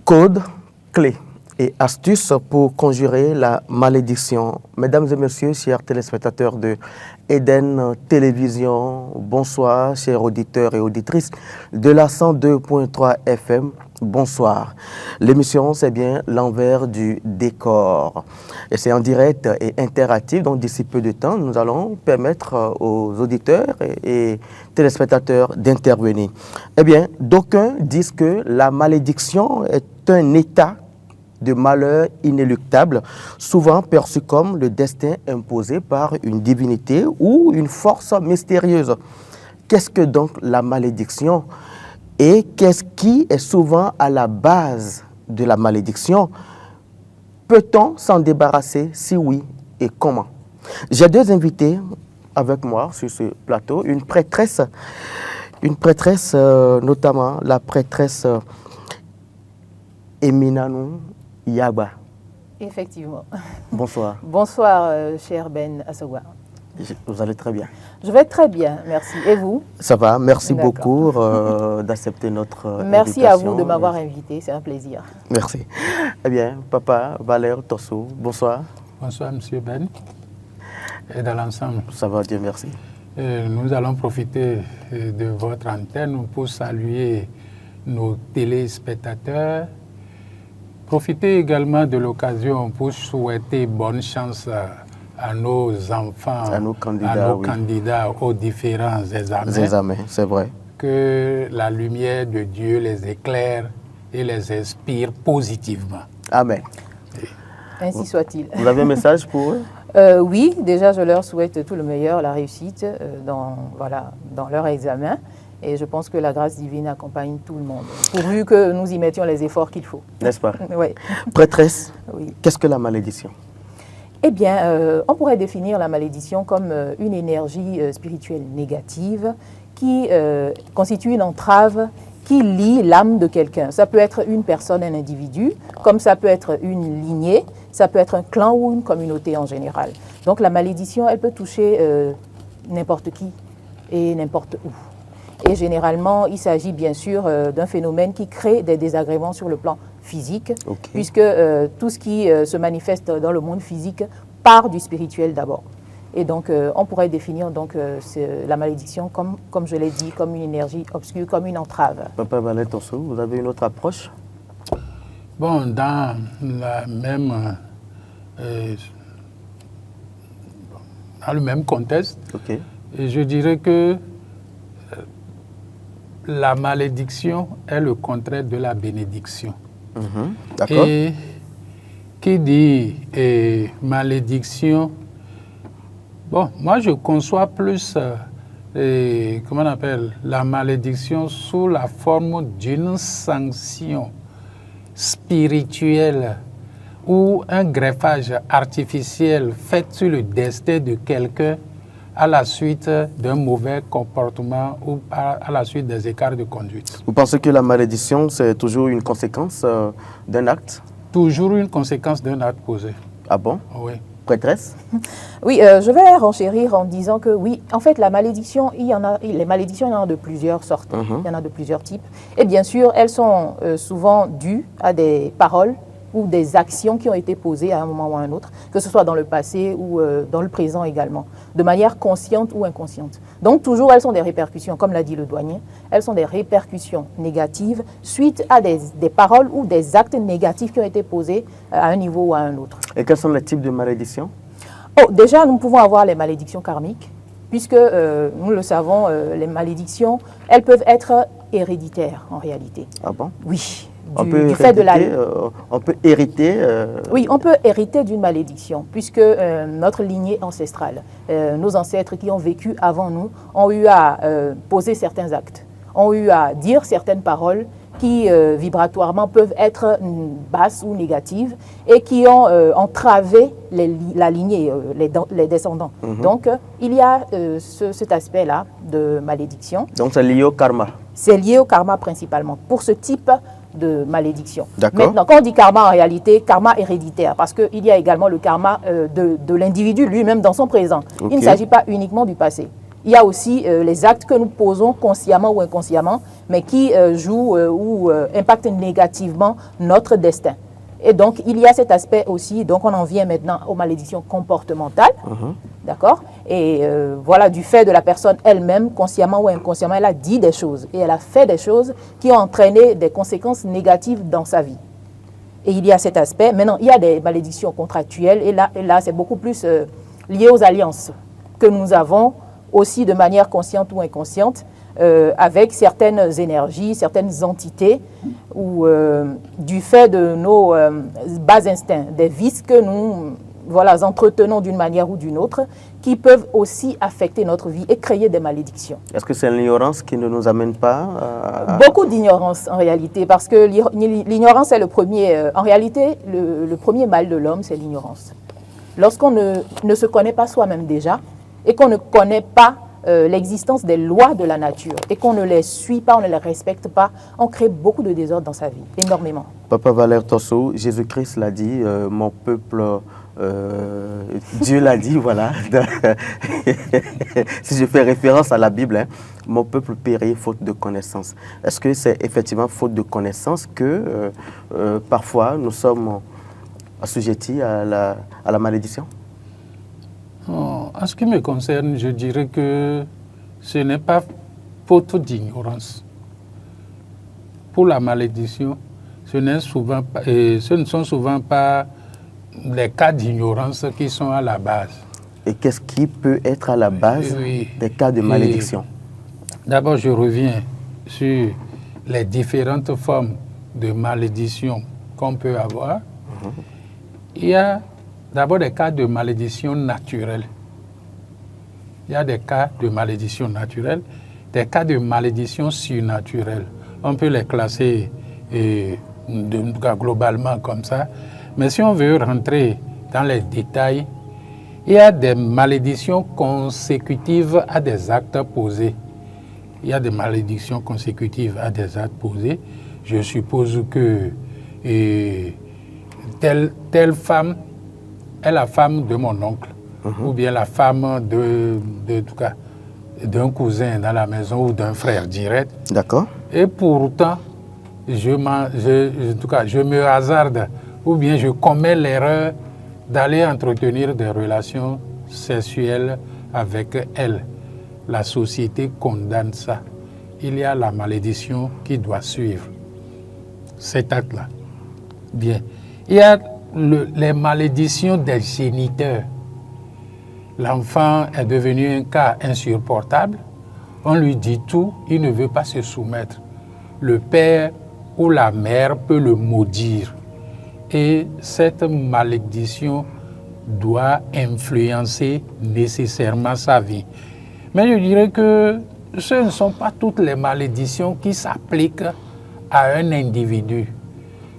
Code, clé et astuces pour conjurer la malédiction. Mesdames et messieurs, chers téléspectateurs de Eden Télévision, bonsoir, chers auditeurs et auditrices de la 102.3 FM. Bonsoir. L'émission, c'est bien l'envers du décor. Et c'est en direct et interactif, donc d'ici peu de temps, nous allons permettre aux auditeurs et téléspectateurs d'intervenir. Eh bien, d'aucuns disent que la malédiction est un état de malheur inéluctable, souvent perçu comme le destin imposé par une divinité ou une force mystérieuse. Qu'est-ce que donc la malédiction? Et qu'est-ce qui est souvent à la base de la malédiction? Peut-on s'en débarrasser? Si oui, et comment? J'ai deux invités avec moi sur ce plateau, une prêtresse, notamment la prêtresse Eminanou Yaba. Effectivement. Bonsoir. Bonsoir, cher Ben Assoua. Vous allez très bien. Je vais très bien, merci. Et vous? Ça va, merci beaucoup d'accepter notre Merci invitation. à vous de m'avoir invité, c'est un plaisir. Merci. Eh bien, Papa Valère Tosso, bonsoir. Bonsoir, Monsieur Ben. Et dans l'ensemble. Ça va, Dieu merci. Nous allons profiter de votre antenne pour saluer nos téléspectateurs. Profiter également de l'occasion pour souhaiter bonne chance à nos enfants, à nos candidats aux différents examens, c'est vrai. Que la lumière de Dieu les éclaire et les inspire positivement. Amen. Ainsi soit-il. Vous avez un message pour eux? Oui, déjà je leur souhaite tout le meilleur, la réussite dans leur examen. Et je pense que la grâce divine accompagne tout le monde, pourvu que nous y mettions les efforts qu'il faut. N'est-ce pas? Oui. Prêtresse, oui. Qu'est-ce que la malédiction? Eh bien, on pourrait définir la malédiction comme une énergie spirituelle négative qui constitue une entrave qui lie l'âme de quelqu'un. Ça peut être une personne, un individu, comme ça peut être une lignée, ça peut être un clan ou une communauté en général. Donc la malédiction, elle peut toucher n'importe qui et n'importe où. Et généralement, il s'agit bien sûr d'un phénomène qui crée des désagréments sur le plan physique, puisque tout ce qui se manifeste dans le monde physique part du spirituel d'abord. Et donc, on pourrait définir donc, la malédiction, comme je l'ai dit, comme une énergie obscure, comme une entrave. Papa Valère Tosso, vous avez une autre approche? Bon, dans le même contexte, je dirais que la malédiction est le contraire de la bénédiction. D'accord. Et qui dit malédiction, bon, moi je conçois plus, comment on appelle, la malédiction sous la forme d'une sanction spirituelle ou un greffage artificiel fait sur le destin de quelqu'un à la suite d'un mauvais comportement ou à la suite des écarts de conduite. Vous pensez que la malédiction, c'est toujours une conséquence d'un acte? Toujours une conséquence d'un acte posé. Ah bon? Oui. Prêtresse? Oui, je vais renchérir en disant que oui, en fait, la malédiction, les malédictions, il y en a de plusieurs sortes, il y en a de plusieurs types. Et bien sûr, elles sont souvent dues à des paroles ou des actions qui ont été posées à un moment ou à un autre, que ce soit dans le passé ou dans le présent également, de manière consciente ou inconsciente. Donc toujours, elles sont des répercussions, comme l'a dit le douanier, elles sont des répercussions négatives suite à des paroles ou des actes négatifs qui ont été posés à un niveau ou à un autre. Et quels sont les types de malédictions? Déjà, nous pouvons avoir les malédictions karmiques, puisque nous le savons, les malédictions, elles peuvent être héréditaires en réalité. Ah bon? Oui. On peut hériter. Oui, on peut hériter d'une malédiction, puisque notre lignée ancestrale, nos ancêtres qui ont vécu avant nous, ont eu à poser certains actes, ont eu à dire certaines paroles qui vibratoirement peuvent être basses ou négatives et qui ont entravé la lignée, les descendants. Donc, il y a cet aspect-là de malédiction. Donc, c'est lié au karma? C'est lié au karma principalement, pour ce type de malédiction. Maintenant, quand on dit karma, en réalité, karma héréditaire, parce qu'il y a également le karma de l'individu lui-même dans son présent. Il ne s'agit pas uniquement du passé. il y a aussi les actes que nous posons consciemment ou inconsciemment, mais qui jouent ou impactent négativement notre destin. Et donc, il y a cet aspect aussi, donc on en vient maintenant aux malédictions comportementales, d'accord? Et voilà, du fait de la personne elle-même, consciemment ou inconsciemment, elle a dit des choses et elle a fait des choses qui ont entraîné des conséquences négatives dans sa vie. Et il y a cet aspect. Maintenant, il y a des malédictions contractuelles et là c'est beaucoup plus lié aux alliances que nous avons aussi de manière consciente ou inconsciente avec certaines énergies, certaines entités ou du fait de nos bas instincts, des vices que nous entretenons d'une manière ou d'une autre, qui peuvent aussi affecter notre vie et créer des malédictions. Est-ce que c'est l'ignorance qui ne nous amène pas Beaucoup d'ignorance en réalité, parce que l'ignorance est le premier. En réalité, le premier mal de l'homme, c'est l'ignorance. Lorsqu'on ne se connaît pas soi-même déjà et qu'on ne connaît pas l'existence des lois de la nature et qu'on ne les suit pas, on ne les respecte pas, on crée beaucoup de désordre dans sa vie, énormément. Papa Valère Tosso, Jésus-Christ l'a dit, mon peuple, Dieu l'a dit, voilà. Si je fais référence à la Bible, hein, mon peuple périt faute de connaissance. Est-ce que c'est effectivement faute de connaissance que parfois nous sommes assujettis à la malédiction? En ce qui me concerne, je dirais que ce n'est pas faute d'ignorance. Pour la malédiction, ce ne sont souvent pas les cas d'ignorance qui sont à la base. Et qu'est-ce qui peut être à la base des cas de malédiction? D'abord, je reviens sur les différentes formes de malédiction qu'on peut avoir. Il y a d'abord des cas de malédiction naturelle. Il y a des cas de malédiction naturelle, des cas de malédiction surnaturelle. On peut les classer globalement comme ça. Mais si on veut rentrer dans les détails, il y a des malédictions consécutives à des actes posés. Il y a des malédictions consécutives à des actes posés. Je suppose que telle femme est la femme de mon oncle, ou bien la femme d'un cousin dans la maison ou d'un frère direct. D'accord. Et pourtant, je me hasarde, ou bien je commets l'erreur d'aller entretenir des relations sexuelles avec elle. La société condamne ça. Il y a la malédiction qui doit suivre cet acte-là. Bien. Il y a les malédictions des géniteurs. L'enfant est devenu un cas insupportable. On lui dit tout, il ne veut pas se soumettre. Le père ou la mère peut le maudire. Et cette malédiction doit influencer nécessairement sa vie. Mais je dirais que ce ne sont pas toutes les malédictions qui s'appliquent à un individu.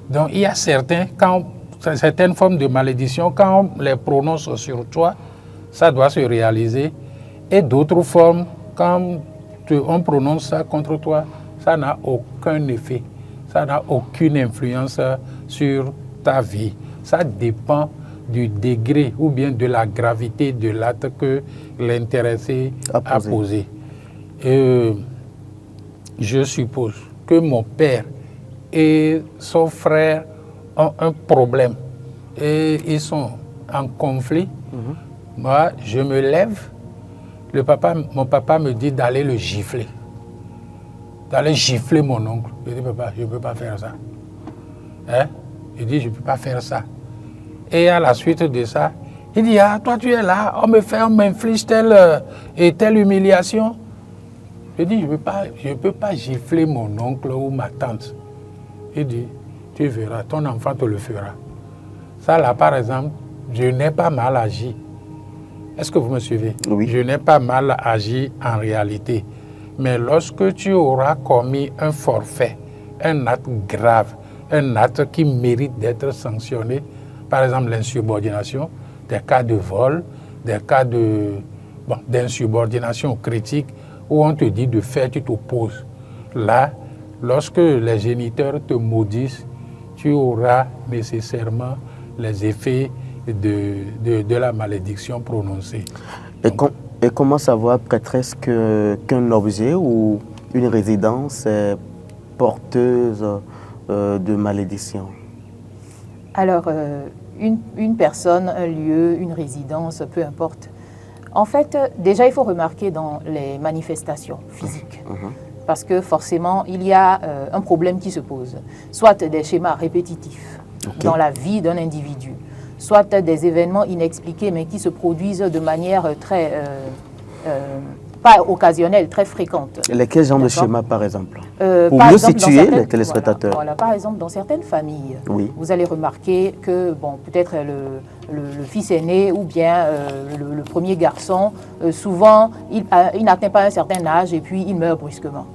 Donc il y a certaines formes de malédiction, quand on les prononce sur toi, ça doit se réaliser. Et d'autres formes, quand on prononce ça contre toi, ça n'a aucun effet. Ça n'a aucune influence sur ta vie. Ça dépend du degré ou bien de la gravité de l'acte que l'intéressé a posé. Et je suppose que mon père et son frère ont un problème et ils sont en conflit. Moi, je me lève, mon papa me dit d'aller le gifler. D'aller gifler mon oncle. Je dis, papa, je ne peux pas faire ça. Hein? Je dis, je ne peux pas faire ça. Et à la suite de ça, il dit, ah, toi tu es là, on m'inflige telle humiliation. Je dis, je ne peux pas gifler mon oncle ou ma tante. Il dit, tu verras, ton enfant te le fera. Ça là, par exemple, je n'ai pas mal agi. Est-ce que vous me suivez? Oui. Je n'ai pas mal agi en réalité. Mais lorsque tu auras commis un forfait, un acte grave, un acte qui mérite d'être sanctionné, par exemple l'insubordination, des cas de vol, des cas d'insubordination critique, où on te dit de faire, tu t'opposes. Là, lorsque les géniteurs te maudissent, tu auras nécessairement les effets de la malédiction prononcée. Et Et comment savoir prêtresse qu'un objet ou une résidence est porteuse de malédiction? Alors, une personne, un lieu, une résidence, peu importe. En fait, déjà, il faut remarquer dans les manifestations physiques, parce que forcément, il y a un problème qui se pose. Soit des schémas répétitifs dans la vie d'un individu, soit des événements inexpliqués, mais qui se produisent de manière très, pas occasionnelle, très fréquente. Lesquels genres de schémas, par exemple? Pour Par mieux exemple, dans situer certaines- les téléspectateurs. Voilà, par exemple, dans certaines familles, Oui. vous allez remarquer que, bon, peut-être le fils aîné ou bien le premier garçon, souvent, il n'atteint pas un certain âge et puis il meurt brusquement.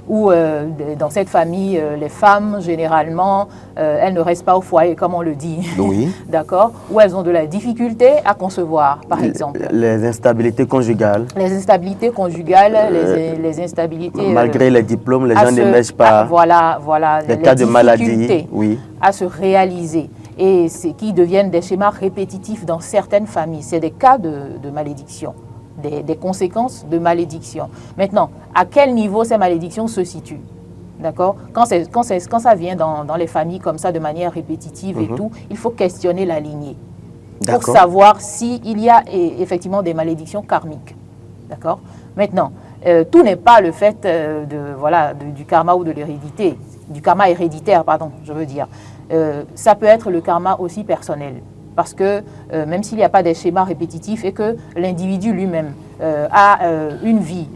Ou dans cette famille, les femmes, généralement, elles ne restent pas au foyer, comme on le dit. Oui. D'accord? Ou elles ont de la difficulté à concevoir, par exemple. Les instabilités conjugales. Les instabilités conjugales, les instabilités... Malgré les diplômes, les à gens se- n'émergent pas. Voilà, Les les cas de maladie, difficultés oui. à se réaliser et qui deviennent des schémas répétitifs dans certaines familles. C'est des cas de malédiction, des conséquences de malédiction. Maintenant, à quel niveau ces malédictions se situent? D'accord? Quand ça vient dans les familles comme ça de manière répétitive et tout, il faut questionner la lignée pour D'accord. savoir s'il y a effectivement des malédictions karmiques. D'accord? Maintenant, tout n'est pas le fait du karma ou de l'hérédité, du karma héréditaire, pardon, je veux dire. Ça peut être le karma aussi personnel. Parce que même s'il n'y a pas des schémas répétitifs et que l'individu lui-même a une vie,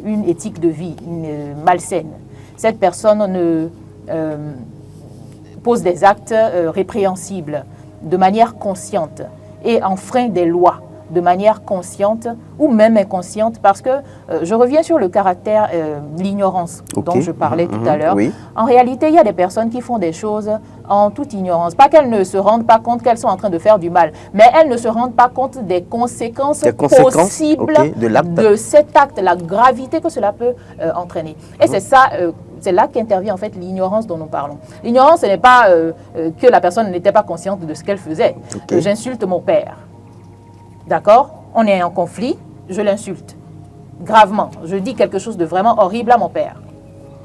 une éthique de vie malsaine, cette personne pose des actes répréhensibles de manière consciente et enfreint des lois de manière consciente ou même inconsciente, parce que je reviens sur le caractère de l'ignorance dont je parlais tout à l'heure. Oui. En réalité, il y a des personnes qui font des choses en toute ignorance. Pas qu'elles ne se rendent pas compte qu'elles sont en train de faire du mal, mais elles ne se rendent pas compte des conséquences possibles de cet acte, la gravité que cela peut entraîner. Et c'est ça... c'est là qu'intervient en fait l'ignorance dont nous parlons. L'ignorance, ce n'est pas que la personne n'était pas consciente de ce qu'elle faisait. J'insulte mon père. D'accord? On est en conflit, je l'insulte. Gravement. Je dis quelque chose de vraiment horrible à mon père,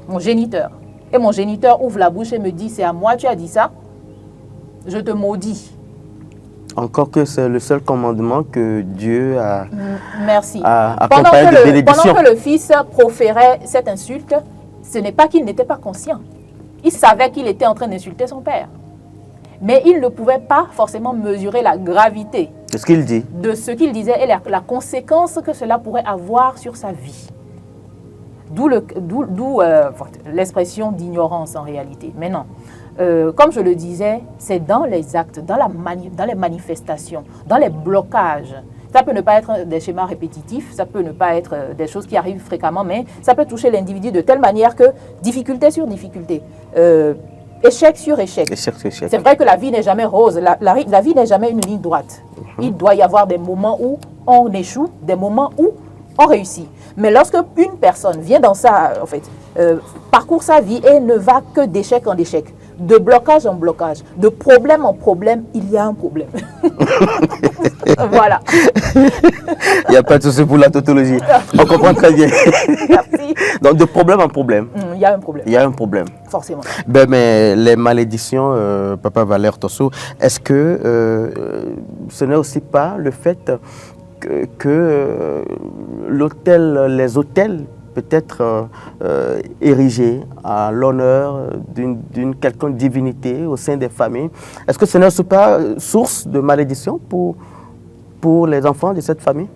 mon géniteur. Et mon géniteur ouvre la bouche et me dit, c'est à moi tu as dit ça? Je te maudis. Encore que c'est le seul commandement que Dieu a, Merci. accompagné de bénédiction. Pendant que le fils proférait cette insulte, ce n'est pas qu'il n'était pas conscient. Il savait qu'il était en train d'insulter son père. Mais il ne pouvait pas forcément mesurer la gravité de ce qu'il dit. De ce qu'il disait et la conséquence que cela pourrait avoir sur sa vie. D'où l'expression d'ignorance en réalité. Mais non, comme je le disais, c'est dans les actes, dans les manifestations, dans les blocages. Ça peut ne pas être des schémas répétitifs, ça peut ne pas être des choses qui arrivent fréquemment, mais ça peut toucher l'individu de telle manière que difficulté sur difficulté, échec sur échec. C'est vrai que la vie n'est jamais rose, la vie n'est jamais une ligne droite. Il doit y avoir des moments où on échoue, des moments où on réussit. Mais lorsque une personne vient dans ça, en fait, parcourt sa vie et ne va que d'échec en échec, de blocage en blocage, de problème en problème, il y a un problème. Voilà. Il n'y a pas de souci pour la tautologie. On comprend très bien. Merci. Donc, de problème en problème. Il y a un problème. Il y a un problème. Forcément. Mais les malédictions, Papa Valère Tosso, est-ce que ce n'est aussi pas le fait que les hôtels peut-être érigés à l'honneur d'une quelconque divinité au sein des familles, est-ce que ce n'est pas source de malédiction pour les enfants de cette famille?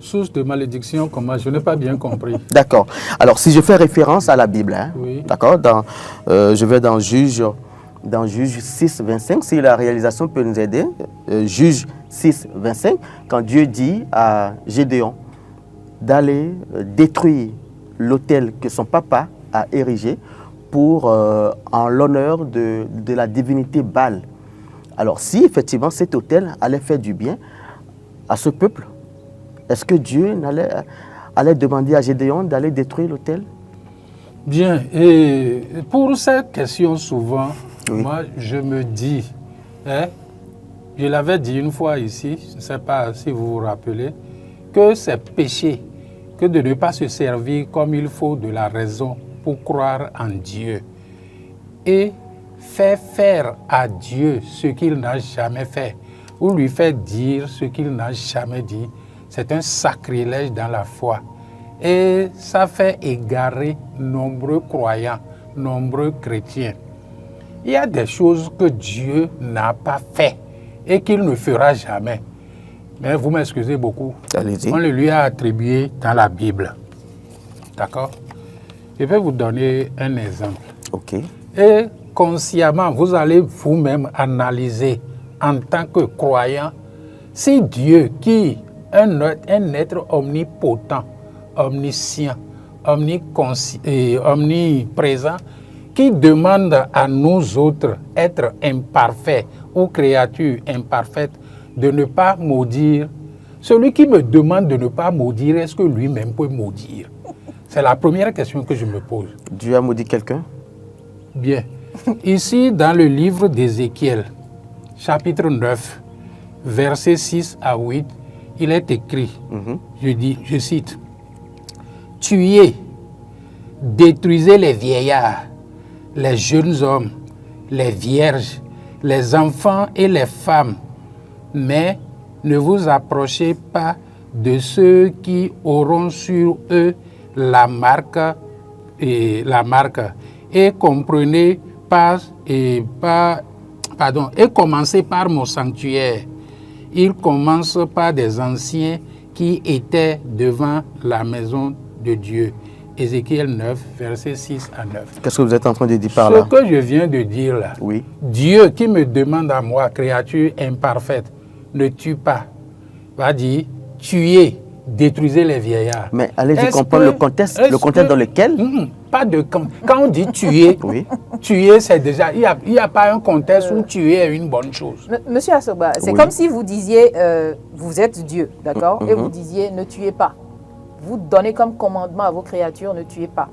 Source de malédiction, comment? Je n'ai pas bien compris. D'accord. Alors, si je fais référence à la Bible, hein, oui. D'accord, je vais dans Juge 6, 25, si la réalisation peut nous aider. Juge 6, 25, quand Dieu dit à Gédéon d'aller détruire l'autel que son papa a érigé en l'honneur de la divinité Baal. Alors, si effectivement cet autel allait faire du bien à ce peuple, est-ce que Dieu allait demander à Gédéon d'aller détruire l'autel? Bien, et pour cette question souvent, oui. Moi je me dis, je l'avais dit une fois ici, je ne sais pas si vous vous rappelez, que c'est péché que de ne pas se servir comme il faut de la raison pour croire en Dieu et faire à Dieu ce qu'il n'a jamais fait ou lui faire dire ce qu'il n'a jamais dit, c'est un sacrilège dans la foi. Et ça fait égarer nombreux croyants, nombreux chrétiens. Il y a des choses que Dieu n'a pas fait et qu'il ne fera jamais. Mais vous m'excusez beaucoup. Allez-y. On le lui a attribué dans la Bible. D'accord? Je vais vous donner un exemple. OK. Et consciemment, vous allez vous-même analyser en tant que croyant si Dieu, qui est un être omnipotent, omniscient, omniprésent, qui demande à nous autres, êtres imparfaits ou créatures imparfaites, de ne pas maudire. Celui qui me demande de ne pas maudire, est-ce que lui-même peut maudire? C'est la première question que je me pose. Dieu a maudit quelqu'un? Bien. Ici, dans le livre d'Ézéchiel, chapitre 9, versets 6 à 8, il est écrit, je cite, « Tuez, détruisez les vieillards, les jeunes hommes, les vierges, les enfants et les femmes, mais ne vous approchez pas de ceux qui auront sur eux la marque et comprenez et commencez par mon sanctuaire. Il commence par des anciens qui étaient devant la maison de Dieu. » Ézéchiel 9, versets 6 à 9. Qu'est-ce que vous êtes en train de dire par là? Ce que je viens de dire là, Oui. Dieu qui me demande à moi, créature imparfaite, ne tue pas, va dire, tuez, détruisez les vieillards. Mais allez-y comprendre le contexte dans lequel... Pas de quand on dit tuer, Oui. tuer c'est déjà, il n'y a pas un contexte où tuer est une bonne chose. Monsieur Assoba, c'est Oui. comme si vous disiez, vous êtes Dieu, d'accord, et vous disiez, ne tuez pas. Vous donnez comme commandement à vos créatures, ne tuez pas.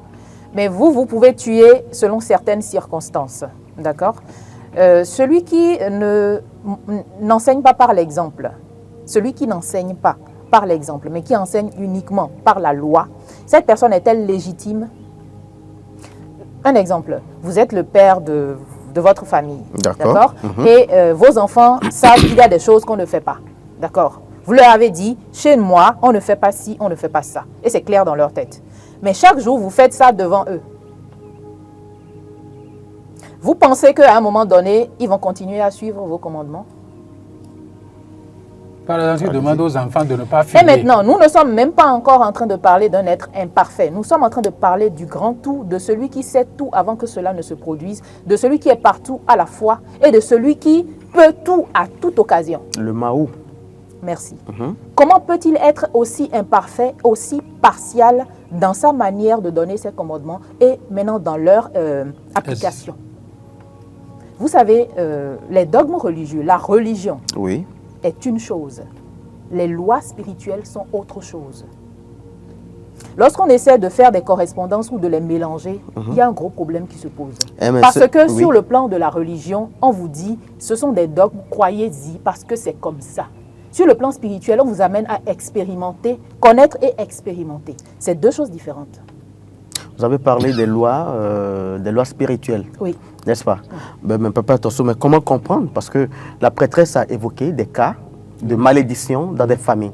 Mais vous pouvez tuer selon certaines circonstances, d'accord. Celui qui n'enseigne pas par l'exemple, celui qui n'enseigne pas par l'exemple, mais qui enseigne uniquement par la loi, cette personne est-elle légitime? Un exemple, vous êtes le père de votre famille, d'accord, et vos enfants savent qu'il y a des choses qu'on ne fait pas, d'accord. Vous leur avez dit, chez moi, on ne fait pas ci, on ne fait pas ça. Et c'est clair dans leur tête. Mais chaque jour, vous faites ça devant eux. Vous pensez qu'à un moment donné, ils vont continuer à suivre vos commandements? Par exemple, je demande aux enfants de ne pas fumer. Et maintenant, nous ne sommes même pas encore en train de parler d'un être imparfait. Nous sommes en train de parler du grand tout, de celui qui sait tout avant que cela ne se produise, de celui qui est partout à la fois et de celui qui peut tout à toute occasion. Le Mahou. Merci. Comment peut-il être aussi imparfait, aussi partial dans sa manière de donner ses commandements et maintenant dans leur application? Vous savez, les dogmes religieux, la religion Oui. est une chose. Les lois spirituelles sont autre chose. Lorsqu'on essaie de faire des correspondances ou de les mélanger, il y a un gros problème qui se pose. Parce que sur le plan de la religion, on vous dit, ce sont des dogmes, croyez-y parce que c'est comme ça. Sur le plan spirituel, on vous amène à expérimenter, connaître et expérimenter. C'est deux choses différentes. Vous avez parlé des lois spirituelles, Oui. n'est-ce pas? Mais papa, attention, mais comment comprendre? Parce que la prêtresse a évoqué des cas de malédiction dans des familles.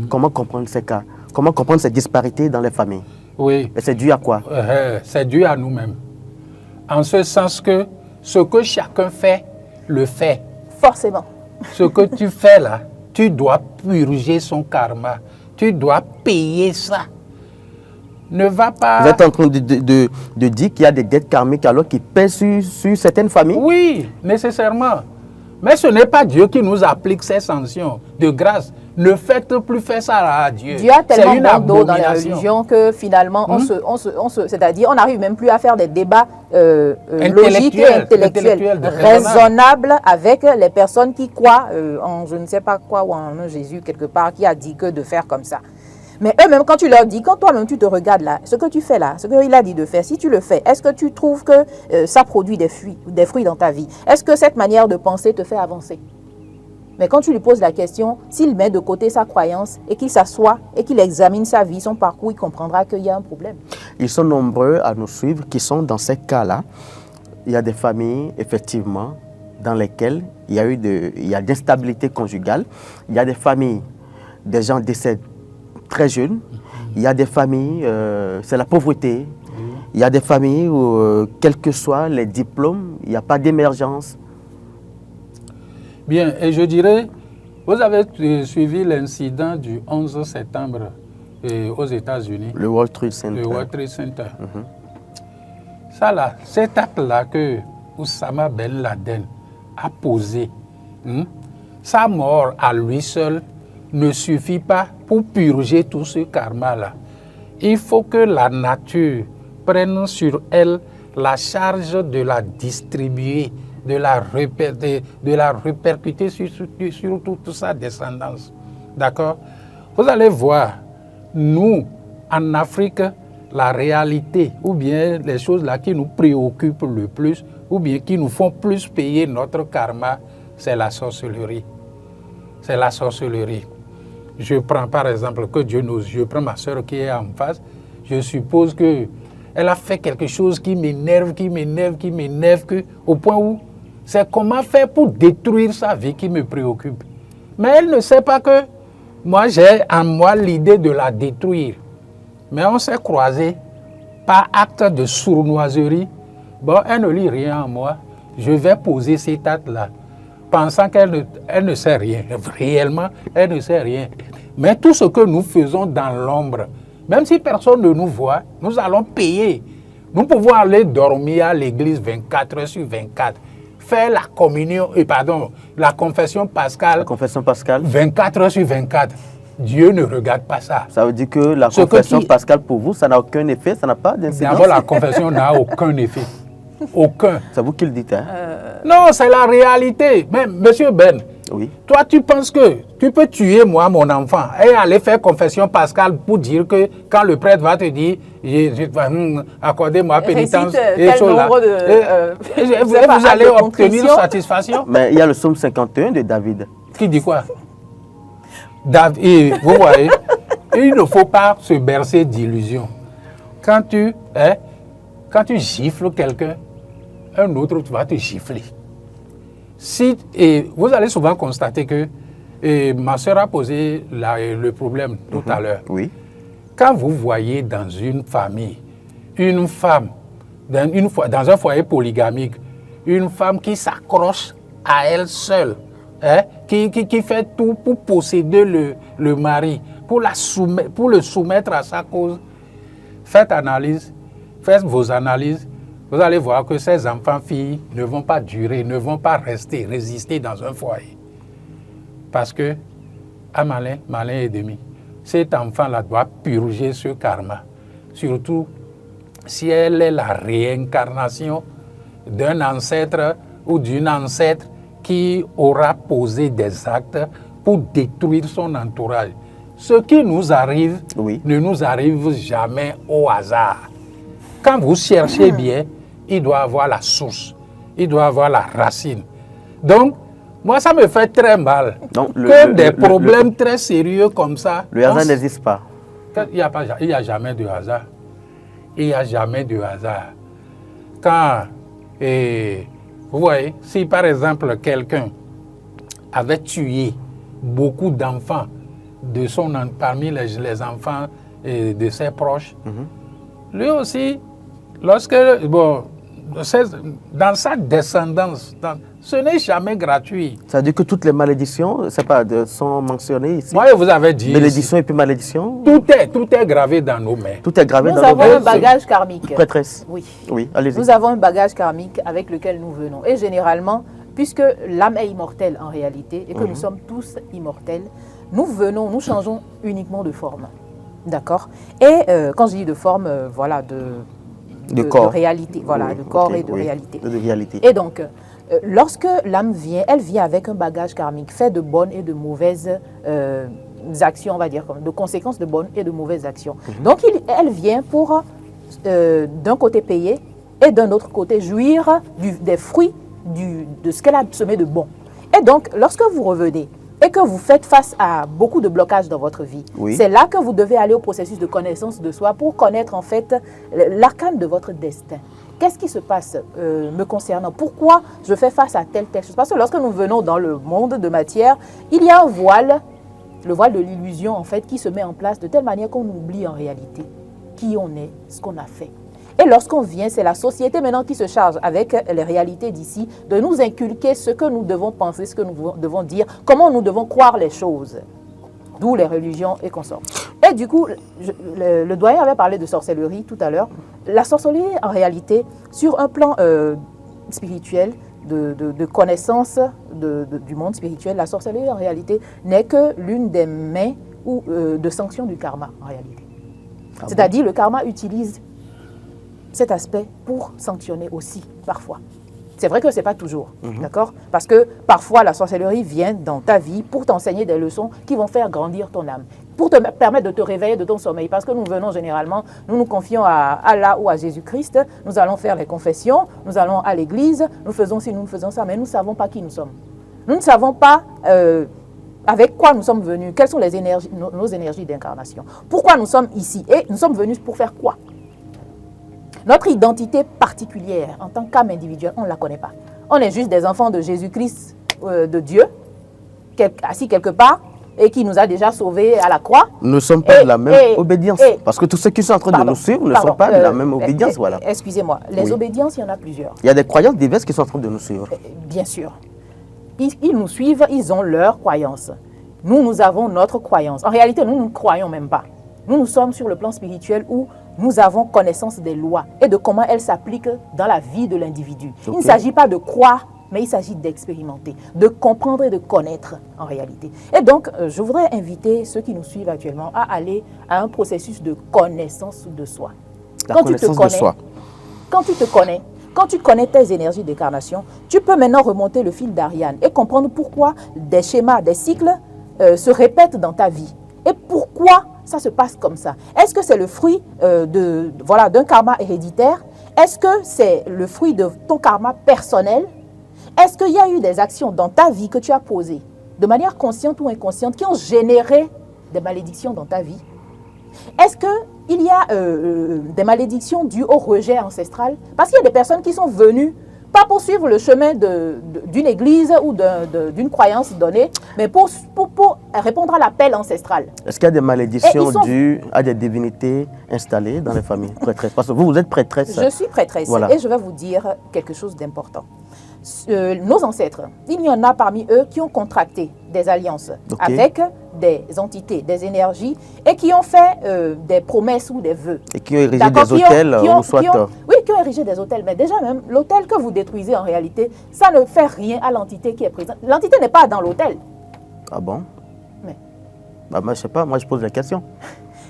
Comment comprendre ces cas? Comment comprendre ces disparités dans les familles? Oui. Et c'est dû à quoi? C'est dû à nous-mêmes. En ce sens que ce que chacun fait, le fait. Forcément. Ce que tu fais là, tu dois purger son karma. Tu dois payer ça. Ne va pas... Vous êtes en train de dire qu'il y a des dettes karmiques alors qui pèsent sur certaines familles? Oui, nécessairement. Mais ce n'est pas Dieu qui nous applique ces sanctions. De grâce, ne faites plus faire ça à Dieu. Dieu a tellement une bon dos dans la abomination. religion que finalement, c'est-à-dire, on n'arrive même plus à faire des débats logiques et intellectuels raisonnables avec les personnes qui croient en je ne sais pas quoi ou en un Jésus quelque part qui a dit que de faire comme ça. Mais eux-mêmes, quand tu leur dis, quand toi-même tu te regardes là, ce que tu fais là, ce qu'il a dit de faire, si tu le fais, est-ce que tu trouves que ça produit des fruits dans ta vie? Est-ce que cette manière de penser te fait avancer? Mais quand tu lui poses la question, s'il met de côté sa croyance et qu'il s'assoit et qu'il examine sa vie, son parcours, il comprendra qu'il y a un problème. Ils sont nombreux à nous suivre qui sont dans ces cas-là. Il y a des familles, effectivement, dans lesquelles il y a d'instabilité conjugale. Il y a des familles, des gens décèdent très jeunes. Il y a des familles, c'est la pauvreté. Il y a des familles où, quels que soient les diplômes, il n'y a pas d'émergence. Bien, et je dirais, vous avez suivi l'incident du 11 septembre aux États-Unis. Le World Trade Center. Le World Trade Center. Ça là, cet acte-là que Oussama Ben Laden a posé, sa mort à lui seul ne suffit pas pour purger tout ce karma-là. Il faut que la nature prenne sur elle la charge de la distribuer, de la répercuter sur toute sa descendance. D'accord? Vous allez voir, nous, en Afrique, la réalité, ou bien les choses là qui nous préoccupent le plus, ou bien qui nous font plus payer notre karma, c'est la sorcellerie. C'est la sorcellerie. Je prends par exemple, que Dieu nous... Je prends ma soeur qui est en face, je suppose qu'elle a fait quelque chose qui m'énerve, au point où c'est comment faire pour détruire sa vie qui me préoccupe. Mais elle ne sait pas que moi, j'ai en moi l'idée de la détruire. Mais on s'est croisés par acte de sournoiserie. Bon, elle ne lit rien en moi. Je vais poser cet acte-là, pensant qu'elle ne sait rien. Réellement, elle ne sait rien. Mais tout ce que nous faisons dans l'ombre, même si personne ne nous voit, nous allons payer. Nous pouvons aller dormir à l'église 24 heures sur 24, faire la communion, la confession pascale. La confession pascale. 24 heures sur 24. Dieu ne regarde pas ça. Ça veut dire que la confession pascale pour vous, ça n'a aucun effet, ça n'a pas d'incidence. D'abord, la confession n'a aucun effet. Aucun. C'est vous qui le dites, hein? Non, c'est la réalité. Mais, monsieur Ben, oui. Toi, tu penses que tu peux tuer moi, mon enfant, et aller faire confession pascale pour dire que quand le prêtre va te dire, accordez-moi pénitence, et choses là, vous allez obtenir satisfaction. Mais il y a le psaume 51 de David. Qui dit quoi? David, vous voyez, il ne faut pas se bercer d'illusions. Quand tu gifles quelqu'un, un autre va te gifler. Et vous allez souvent constater que ma soeur a posé le problème tout à l'heure. Oui. Quand vous voyez dans une famille, une femme, dans un foyer polygamique, une femme qui s'accroche à elle seule, qui fait tout pour posséder le mari, pour le soumettre à sa cause, faites vos analyses. Vous allez voir que ces enfants-filles ne vont pas durer, ne vont pas résister dans un foyer. Parce que, à malin et demi, cet enfant-là doit purger ce karma. Surtout si elle est la réincarnation d'un ancêtre ou d'une ancêtre qui aura posé des actes pour détruire son entourage. Ce qui nous arrive ne nous arrive jamais au hasard. Quand vous cherchez bien, il doit avoir la source, il doit avoir la racine. Donc, moi, ça me fait très mal que des problèmes très sérieux comme ça... Le hasard n'existe pas. Il n'y a jamais de hasard. Il n'y a jamais de hasard. Quand, vous voyez, si par exemple quelqu'un avait tué beaucoup d'enfants parmi les enfants de ses proches, lui aussi, dans sa descendance, ce n'est jamais gratuit. Ça veut dire que toutes les malédictions sont mentionnées ici. Moi, vous avez dit... Bénédiction et puis malédiction. Tout est gravé dans nos mains. Tout est gravé dans nos mains. Nous avons un bagage karmique. Prêtresse. Oui, allez-y. Nous avons un bagage karmique avec lequel nous venons. Et généralement, puisque l'âme est immortelle en réalité, et que nous sommes tous immortels, nous changeons uniquement de forme. D'accord? Et quand je dis de forme, de réalité. Voilà, de corps et de réalité. De réalité. Et donc, lorsque l'âme vient, elle vient avec un bagage karmique fait de bonnes et de mauvaises actions, on va dire, de conséquences de bonnes et de mauvaises actions. Donc, elle vient pour, d'un côté, payer et d'un autre côté, jouir des fruits de ce qu'elle a semé de bon. Et Et donc, lorsque vous revenez et que vous faites face à beaucoup de blocages dans votre vie, c'est là que vous devez aller au processus de connaissance de soi pour connaître en fait l'arcane de votre destin. Qu'est-ce qui se passe me concernant? Pourquoi je fais face à telle chose? Parce que lorsque nous venons dans le monde de matière, il y a un voile, le voile de l'illusion en fait, qui se met en place de telle manière qu'on oublie en réalité qui on est, ce qu'on a fait. Et lorsqu'on vient, c'est la société maintenant qui se charge avec les réalités d'ici de nous inculquer ce que nous devons penser, ce que nous devons dire, comment nous devons croire les choses. D'où les religions et consorts. Et du coup, le doyen avait parlé de sorcellerie tout à l'heure. La sorcellerie, en réalité, sur un plan spirituel, de connaissance du monde spirituel, la sorcellerie, en réalité, n'est que l'une des mains ou de sanctions du karma, en réalité. C'est-à-dire, le karma utilise cet aspect pour sanctionner aussi, parfois. C'est vrai que ce n'est pas toujours, d'accord? Parce que parfois, la sorcellerie vient dans ta vie pour t'enseigner des leçons qui vont faire grandir ton âme, pour te permettre de te réveiller de ton sommeil. Parce que nous venons généralement, nous nous confions à Allah ou à Jésus-Christ, nous allons faire les confessions, nous allons à l'église, nous faisons ci, nous faisons ça, mais nous ne savons pas qui nous sommes. Nous ne savons pas avec quoi nous sommes venus, quelles sont les énergies, nos énergies d'incarnation. Pourquoi nous sommes ici et nous sommes venus pour faire quoi? Notre identité particulière en tant qu'âme individuelle, on ne la connaît pas. On est juste des enfants de Jésus-Christ, de Dieu, assis quelque part, et qui nous a déjà sauvés à la croix. Nous ne sommes pas de la même obédience. Parce que tous ceux qui sont en train de nous suivre ne sont pas de la même obédience. Voilà. Excusez-moi, les obédiences, il y en a plusieurs. Il y a des croyances diverses qui sont en train de nous suivre. Bien sûr. Ils nous suivent, ils ont leur croyance. Nous avons notre croyance. En réalité, nous ne croyons même pas. Nous sommes sur le plan spirituel où nous avons connaissance des lois et de comment elles s'appliquent dans la vie de l'individu. Il ne s'agit pas de croire, mais il s'agit d'expérimenter, de comprendre et de connaître en réalité. Et donc, je voudrais inviter ceux qui nous suivent actuellement à aller à un processus de connaissance de soi. Quand tu te connais, quand tu connais tes énergies d'incarnation, tu peux maintenant remonter le fil d'Ariane et comprendre pourquoi des schémas, des cycles se répètent dans ta vie. Et pourquoi ça se passe comme ça? Est-ce que c'est le fruit d'un karma héréditaire? Est-ce que c'est le fruit de ton karma personnel? Est-ce qu'il y a eu des actions dans ta vie que tu as posées, de manière consciente ou inconsciente, qui ont généré des malédictions dans ta vie? Est-ce qu'il y a des malédictions dues au rejet ancestral? Parce qu'il y a des personnes qui sont venues pas pour suivre le chemin d'une église ou d'une croyance donnée, mais pour répondre à l'appel ancestral. Est-ce qu'il y a des malédictions dues à des divinités installées dans les familles prêtresses? Parce que vous êtes prêtresse. Je suis prêtresse et je vais vous dire quelque chose d'important. Nos ancêtres, il y en a parmi eux qui ont contracté des alliances avec des entités, des énergies et qui ont fait des promesses ou des vœux. Et qui ont érigé des hôtels Oui, qui ont érigé des hôtels. Mais déjà même, l'hôtel que vous détruisez en réalité, ça ne fait rien à l'entité qui est présente. L'entité n'est pas dans l'hôtel. Ah bon? Mais moi, je ne sais pas, moi je pose la question.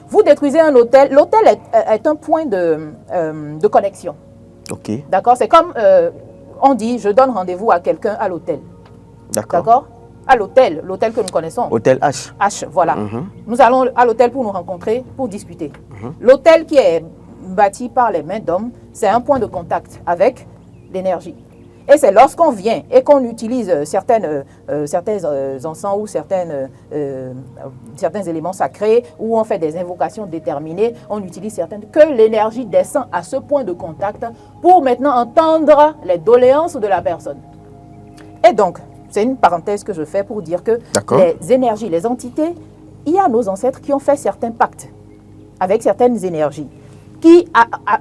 Vous détruisez un hôtel. L'hôtel est un point de connexion. Ok. D'accord? C'est comme... on dit, je donne rendez-vous à quelqu'un à l'hôtel. D'accord? À l'hôtel que nous connaissons. Hôtel H. H, voilà. Nous allons à l'hôtel pour nous rencontrer, pour discuter. L'hôtel qui est bâti par les mains d'hommes, c'est un point de contact avec l'énergie. Et c'est lorsqu'on vient et qu'on utilise certains encens ou certains éléments sacrés, où on fait des invocations déterminées, on utilise certaines, que l'énergie descend à ce point de contact pour maintenant entendre les doléances de la personne. Et donc, c'est une parenthèse que je fais pour dire que les énergies, les entités, il y a nos ancêtres qui ont fait certains pactes avec certaines énergies qui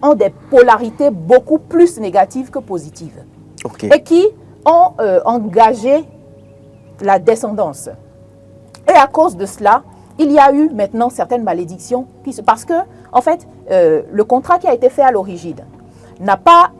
ont des polarités beaucoup plus négatives que positives. Et qui ont engagé la descendance. Et à cause de cela, il y a eu maintenant certaines malédictions parce que, en fait, le contrat qui a été fait à l'origine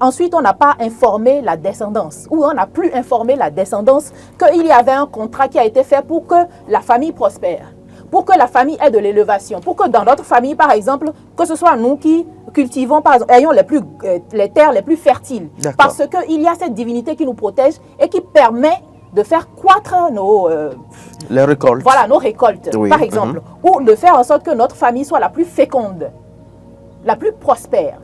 ensuite on n'a pas informé la descendance, ou on n'a plus informé la descendance qu'il y avait un contrat qui a été fait pour que la famille prospère, pour que la famille ait de l'élévation, pour que dans notre famille, par exemple, que ce soit nous qui cultivons, par exemple, ayons les terres les plus fertiles, parce qu'il y a cette divinité qui nous protège et qui permet de faire croître les récoltes. Voilà, nos récoltes, par exemple, ou de faire en sorte que notre famille soit la plus féconde, la plus prospère.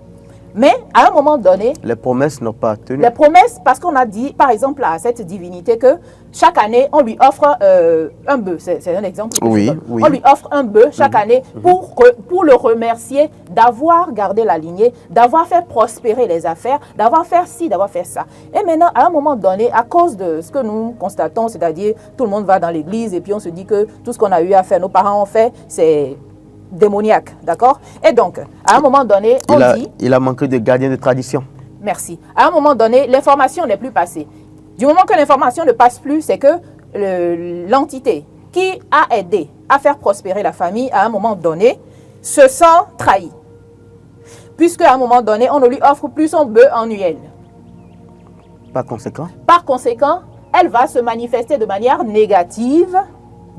Mais à un moment donné, Les promesses n'ont pas tenu. les promesses, parce qu'on a dit, par exemple, à cette divinité que chaque année, on lui offre un bœuf. C'est un exemple. Que Oui, je donne. oui. On lui offre un bœuf chaque année pour le remercier d'avoir gardé la lignée, d'avoir fait prospérer les affaires, d'avoir fait ci, d'avoir fait ça. Et maintenant, à un moment donné, à cause de ce que nous constatons, c'est-à-dire tout le monde va dans l'église et puis on se dit que tout ce qu'on a eu à faire, nos parents ont fait, c'est démoniaque, d'accord? Et donc, à un moment donné, on dit... Il a manqué de gardien de tradition. Merci. À un moment donné, l'information n'est plus passée. Du moment que l'information ne passe plus, c'est que l'entité qui a aidé à faire prospérer la famille, à un moment donné, se sent trahie. Puisque à un moment donné, on ne lui offre plus son bœuf annuel. Par conséquent, Par conséquent, elle va se manifester de manière négative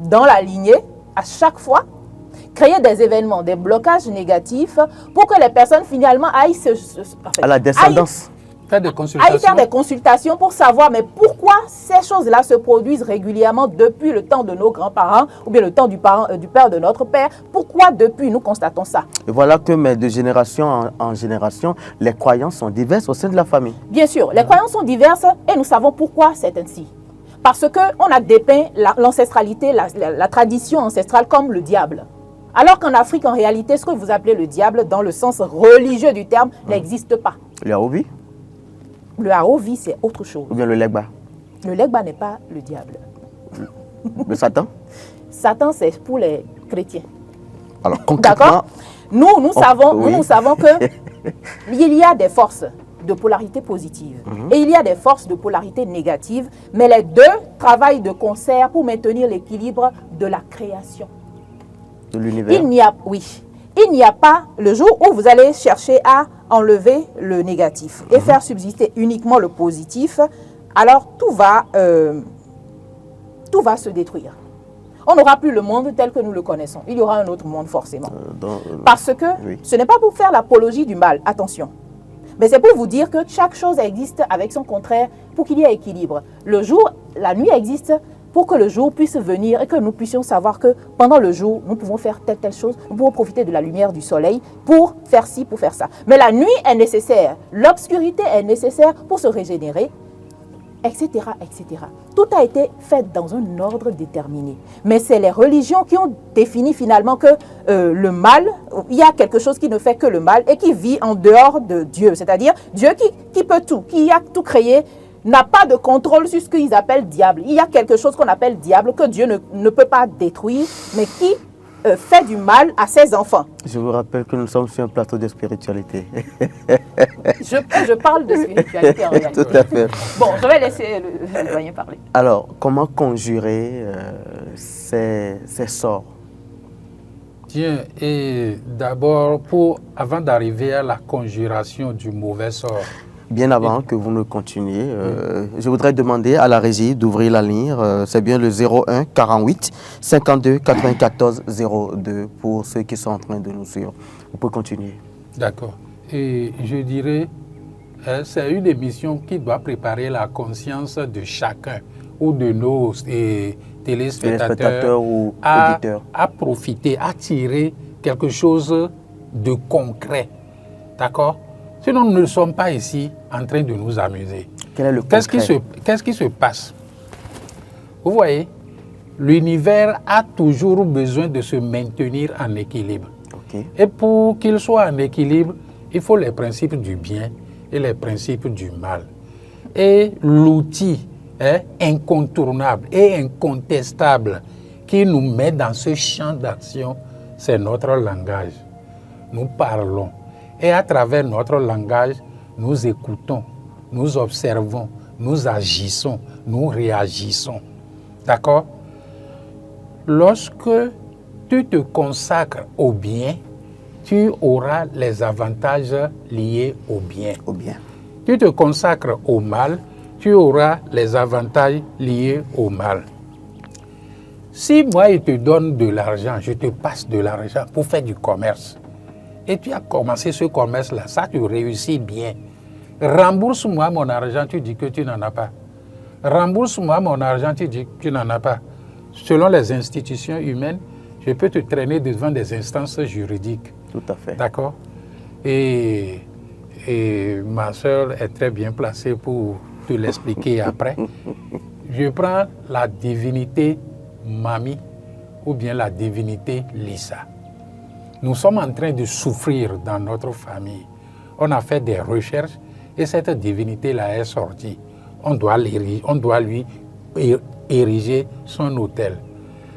dans la lignée à chaque fois, créer des événements, des blocages négatifs pour que les personnes finalement aillent à la descendance. Faire des aillent consultations. faire des consultations pour savoir mais pourquoi ces choses-là se produisent régulièrement depuis le temps de nos grands-parents ou bien le temps du père de notre père. Pourquoi depuis nous constatons ça? Et voilà que, mais de génération en génération, les croyances sont diverses au sein de la famille. Bien sûr, les croyances sont diverses et nous savons pourquoi c'est ainsi. Parce qu'on a dépeint l'ancestralité, la tradition ancestrale comme le diable. Alors qu'en Afrique, en réalité, ce que vous appelez le diable, dans le sens religieux du terme, n'existe pas. Le Haovi Le Haovi, c'est autre chose. ou bien le Legba? Le Legba n'est pas le diable. Le Satan? Satan, c'est pour les chrétiens. Alors concrètement, D'accord? Nous savons oui. qu'il y a des forces de polarité positive et il y a des forces de polarité négative, mais les deux travaillent de concert pour maintenir l'équilibre de la création. de l'univers. Il n'y a pas le jour où vous allez chercher à enlever le négatif et faire subsister uniquement le positif, alors tout va se détruire. On n'aura plus le monde tel que nous le connaissons. Il y aura un autre monde forcément. Parce que oui. ce n'est pas pour faire l'apologie du mal, attention. Mais c'est pour vous dire que chaque chose existe avec son contraire pour qu'il y ait équilibre. Le jour, la nuit existe pour que le jour puisse venir et que nous puissions savoir que pendant le jour, nous pouvons faire telle chose, nous pouvons profiter de la lumière du soleil pour faire ci, pour faire ça. Mais la nuit est nécessaire, l'obscurité est nécessaire pour se régénérer, etc., etc. Tout a été fait dans un ordre déterminé. Mais c'est les religions qui ont défini finalement que le mal, il y a quelque chose qui ne fait que le mal et qui vit en dehors de Dieu. C'est-à-dire Dieu qui peut tout, qui a tout créé, n'a pas de contrôle sur ce qu'ils appellent diable. Il y a quelque chose qu'on appelle diable que Dieu ne peut pas détruire, mais qui fait du mal à ses enfants. Je vous rappelle que nous sommes sur un plateau de spiritualité. Je parle de spiritualité en réalité. Tout à fait. Bon, je vais laisser le doyen parler. Alors, comment conjurer ces sorts? Tiens, et d'abord, avant d'arriver à la conjuration du mauvais sort, Bien avant que vous ne continuiez, je voudrais demander à la régie d'ouvrir la ligne. C'est bien le 01 48 52 94 02 pour ceux qui sont en train de nous suivre. Vous pouvez continuer. d'accord. Et je dirais, c'est une émission qui doit préparer la conscience de chacun ou de nos téléspectateurs ou auditeurs. à profiter, à tirer quelque chose de concret. D'accord? Sinon, nous ne sommes pas ici en train de nous amuser. Quel est le Qu'est-ce qui se passe? Vous voyez, l'univers a toujours besoin de se maintenir en équilibre. Okay. Et pour qu'il soit en équilibre, il faut les principes du bien et les principes du mal. Et l'outil incontournable et incontestable qui nous met dans ce champ d'action, c'est notre langage. Nous parlons. Et à travers notre langage, nous écoutons, nous observons, nous agissons, nous réagissons. D'accord? Lorsque tu te consacres au bien, tu auras les avantages liés au bien. Au bien. Tu te consacres au mal, tu auras les avantages liés au mal. Si moi, je te donne de l'argent, je te passe de l'argent pour faire du commerce, et tu as commencé ce commerce-là, ça tu réussis bien. Rembourse-moi mon argent, tu dis que tu n'en as pas. Rembourse-moi mon argent, tu dis que tu n'en as pas. Selon les institutions humaines, je peux te traîner devant des instances juridiques. Tout à fait. D'accord? Et et ma soeur est très bien placée pour te l'expliquer après. Je prends la divinité Mami ou bien la divinité Lisa. Nous sommes en train de souffrir dans notre famille. On a fait des recherches et cette divinité-là est sortie. On doit lui ériger son autel.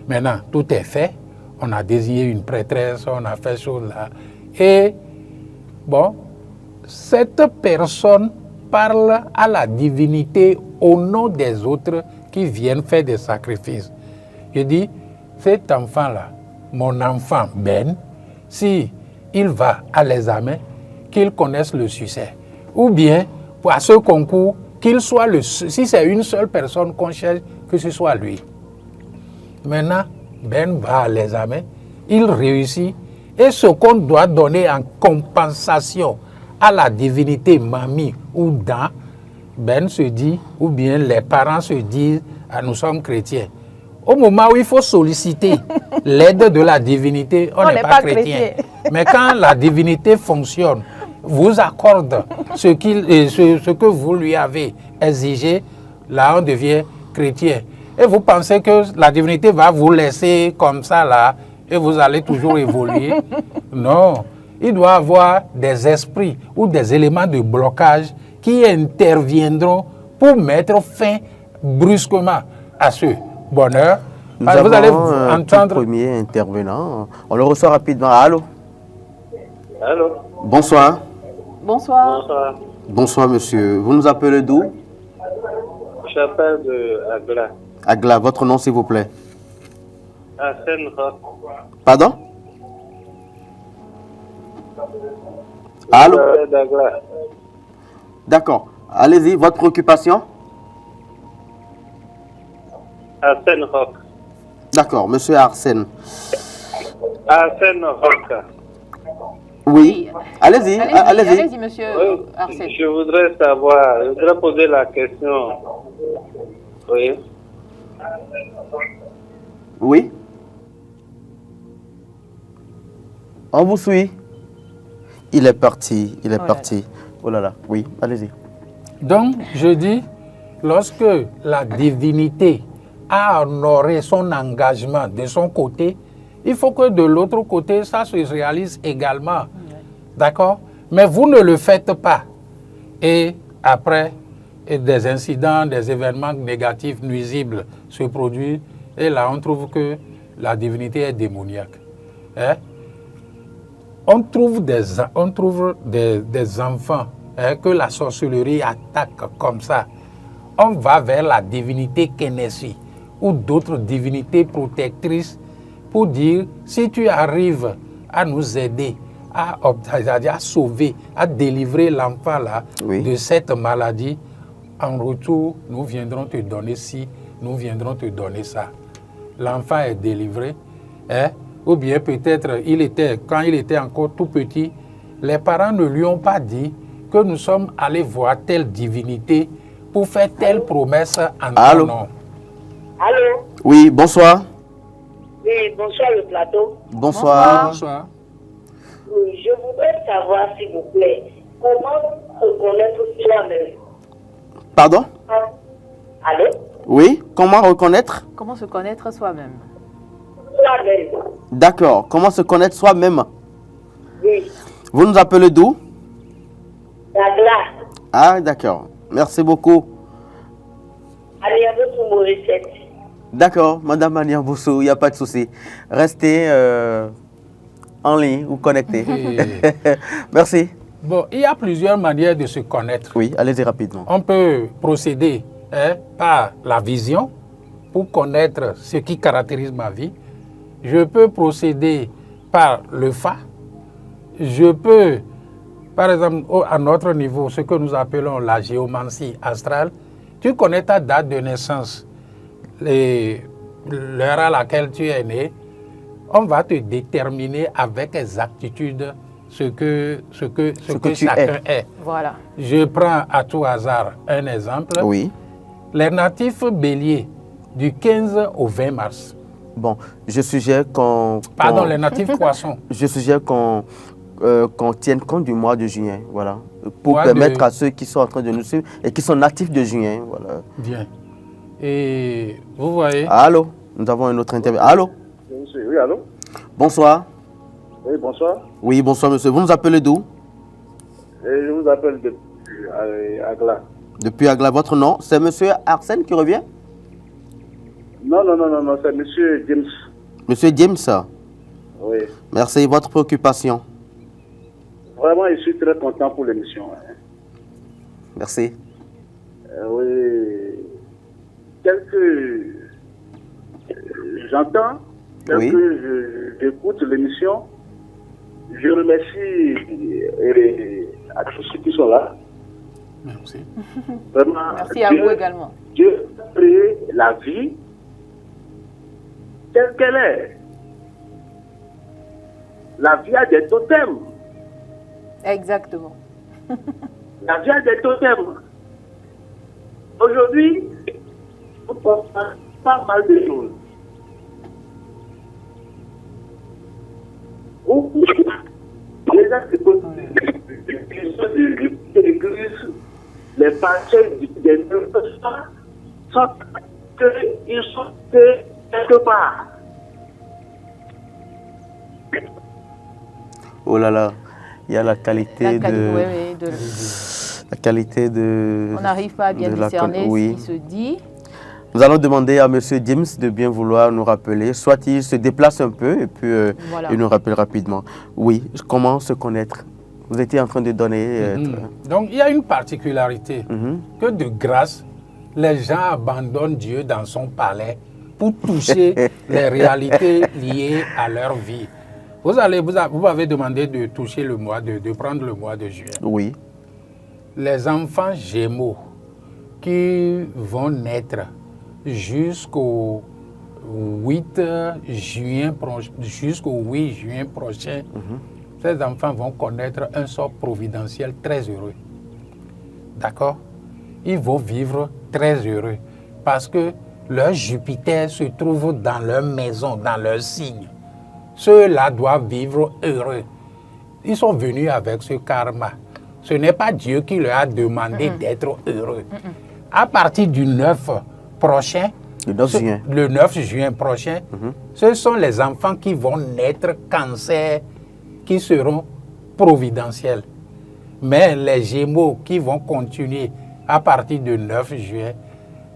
Maintenant, tout est fait. On a désigné une prêtresse, on a fait chose là. Et bon, cette personne parle à la divinité au nom des autres qui viennent faire des sacrifices. Je dis, cet enfant-là, mon enfant Ben, si il va à l'examen, qu'il connaisse le succès. Ou bien, pour ce concours, qu'il soit si c'est une seule personne qu'on cherche, que ce soit lui. Maintenant, Ben va à l'examen, il réussit, et ce qu'on doit donner en compensation à la divinité Mami ou Dan, Ben se dit, ou bien les parents se disent, ah, nous sommes chrétiens. Au moment où il faut solliciter l'aide de la divinité, on n'est pas chrétien. Mais quand la divinité fonctionne, vous accorde ce que vous lui avez exigé, là on devient chrétien. Et vous pensez que la divinité va vous laisser comme ça là, et vous allez toujours évoluer? Non, il doit y avoir des esprits ou des éléments de blocage qui interviendront pour mettre fin brusquement à ce bonheur. Nous avons vous allez un entendre. premier intervenant. On le reçoit rapidement. Allô? Allô? Bonsoir. Bonsoir. Bonsoir. Bonsoir, monsieur. Vous nous appelez d'où? J'appelle de Agla. Agla, votre nom, s'il vous plaît. Arsène Rock. Pardon? Allô? d'Agla. D'accord. Allez-y, votre préoccupation? Arsène Rock. D'accord, monsieur Arsène. Arsène Rock. Oui. Allez-y, allez-y. Allez-y, monsieur Oui, Arsène. je voudrais poser la question. Oui. Oui. On vous suit. Il est parti, il est parti. Oh là là, oui, allez-y. Donc, je dis, lorsque la divinité a honoré son engagement de son côté, il faut que de l'autre côté, ça se réalise également. D'accord? Mais vous ne le faites pas. Et après, des incidents, des événements négatifs, nuisibles se produisent. Et là, on trouve que la divinité est démoniaque. Hein? On trouve des enfants que la sorcellerie attaque comme ça. On va vers la divinité Keneshi ou d'autres divinités protectrices pour dire, si tu arrives à nous aider, à sauver, à délivrer l'enfant là de cette maladie, en retour, nous viendrons te donner ci, nous viendrons te donner ça. L'enfant est délivré, hein? Ou bien peut-être, quand il était encore tout petit, les parents ne lui ont pas dit que nous sommes allés voir telle divinité pour faire telle promesse en ton nom. Allô? Oui, bonsoir. Oui, bonsoir le plateau. Bonsoir. Bonsoir. Oui, je voudrais savoir, s'il vous plaît, comment reconnaître soi-même. Pardon? Allô? Oui, comment reconnaître? Comment se connaître soi-même? Soi-même. D'accord, comment se connaître soi-même? Oui. Vous nous appelez d'où? D'Agla. Ah, d'accord. Merci beaucoup. Allez, à votre Mauricette. D'accord, Madame Aniamboussou, il n'y a pas de souci. Restez en ligne ou connectés. Merci. Bon, il y a plusieurs manières de se connaître. Oui, allez-y rapidement. On peut procéder par la vision pour connaître ce qui caractérise ma vie. Je peux procéder par le fa. Je peux, par exemple, à notre niveau, ce que nous appelons la géomancie astrale. Tu connais ta date de naissance, l'heure à laquelle tu es né. On va te déterminer avec exactitude ce que chacun est. Voilà. Je prends à tout hasard un exemple. Oui. Les natifs béliers du 15 au 20 mars. Bon, je suggère qu'on... Pardon, les natifs poissons. Je suggère qu'on tienne compte du mois de juin, voilà. pour Moi, permettre à ceux qui sont en train de nous suivre et qui sont natifs de Juin. Voilà. Bien. Et vous voyez, Allô, nous avons un autre interview. Allô, Monsieur, oui, allô? bonsoir. Oui, bonsoir. Oui, bonsoir monsieur. Vous nous appelez d'où? Et je vous appelle depuis Agla. Depuis Agla, votre nom? C'est monsieur Arsène qui revient? Non, c'est monsieur James. Monsieur James, ça. Oui. Merci. Votre préoccupation? Vraiment, je suis très content pour l'émission. Hein. Merci. Oui. J'entends, Oui. j'écoute l'émission. Je remercie à tous ceux qui sont là. merci. Vraiment, Merci à vous également. Dieu a créé la vie telle qu'elle est. La vie a des totems. Exactement. La vie a des totems. Aujourd'hui, on pense pas mal de choses. Les gens se posent l'église, les pasteurs des neufs ils sont quelque part. Oh là là, il y a la qualité La de... qualité, on n'arrive pas à bien de la discerner oui. ce qui se dit. Nous allons demander à M. James de bien vouloir nous rappeler. Soit il se déplace un peu et puis Voilà. il nous rappelle rapidement. Oui, comment se connaître? Vous étiez en train de donner... Donc, il y a une particularité Mhm. que de grâce, les gens abandonnent Dieu dans son palais pour toucher les réalités liées à leur vie. Vous m'avez demandé de toucher le mois, de prendre le mois de juin. Oui. Les enfants Gémeaux qui vont naître jusqu'au 8 juin prochain, ces enfants vont connaître un sort providentiel très heureux. D'accord? Ils vont vivre très heureux parce que leur Jupiter se trouve dans leur maison, dans leur signe. Ceux-là doivent vivre heureux. Ils sont venus avec ce karma. Ce n'est pas Dieu qui leur a demandé d'être heureux. À partir du 9 prochain, Le 9 juin. le 9 juin prochain, ce sont les enfants qui vont naître cancer, qui seront providentiels. Mais les Gémeaux qui vont continuer à partir du 9 juin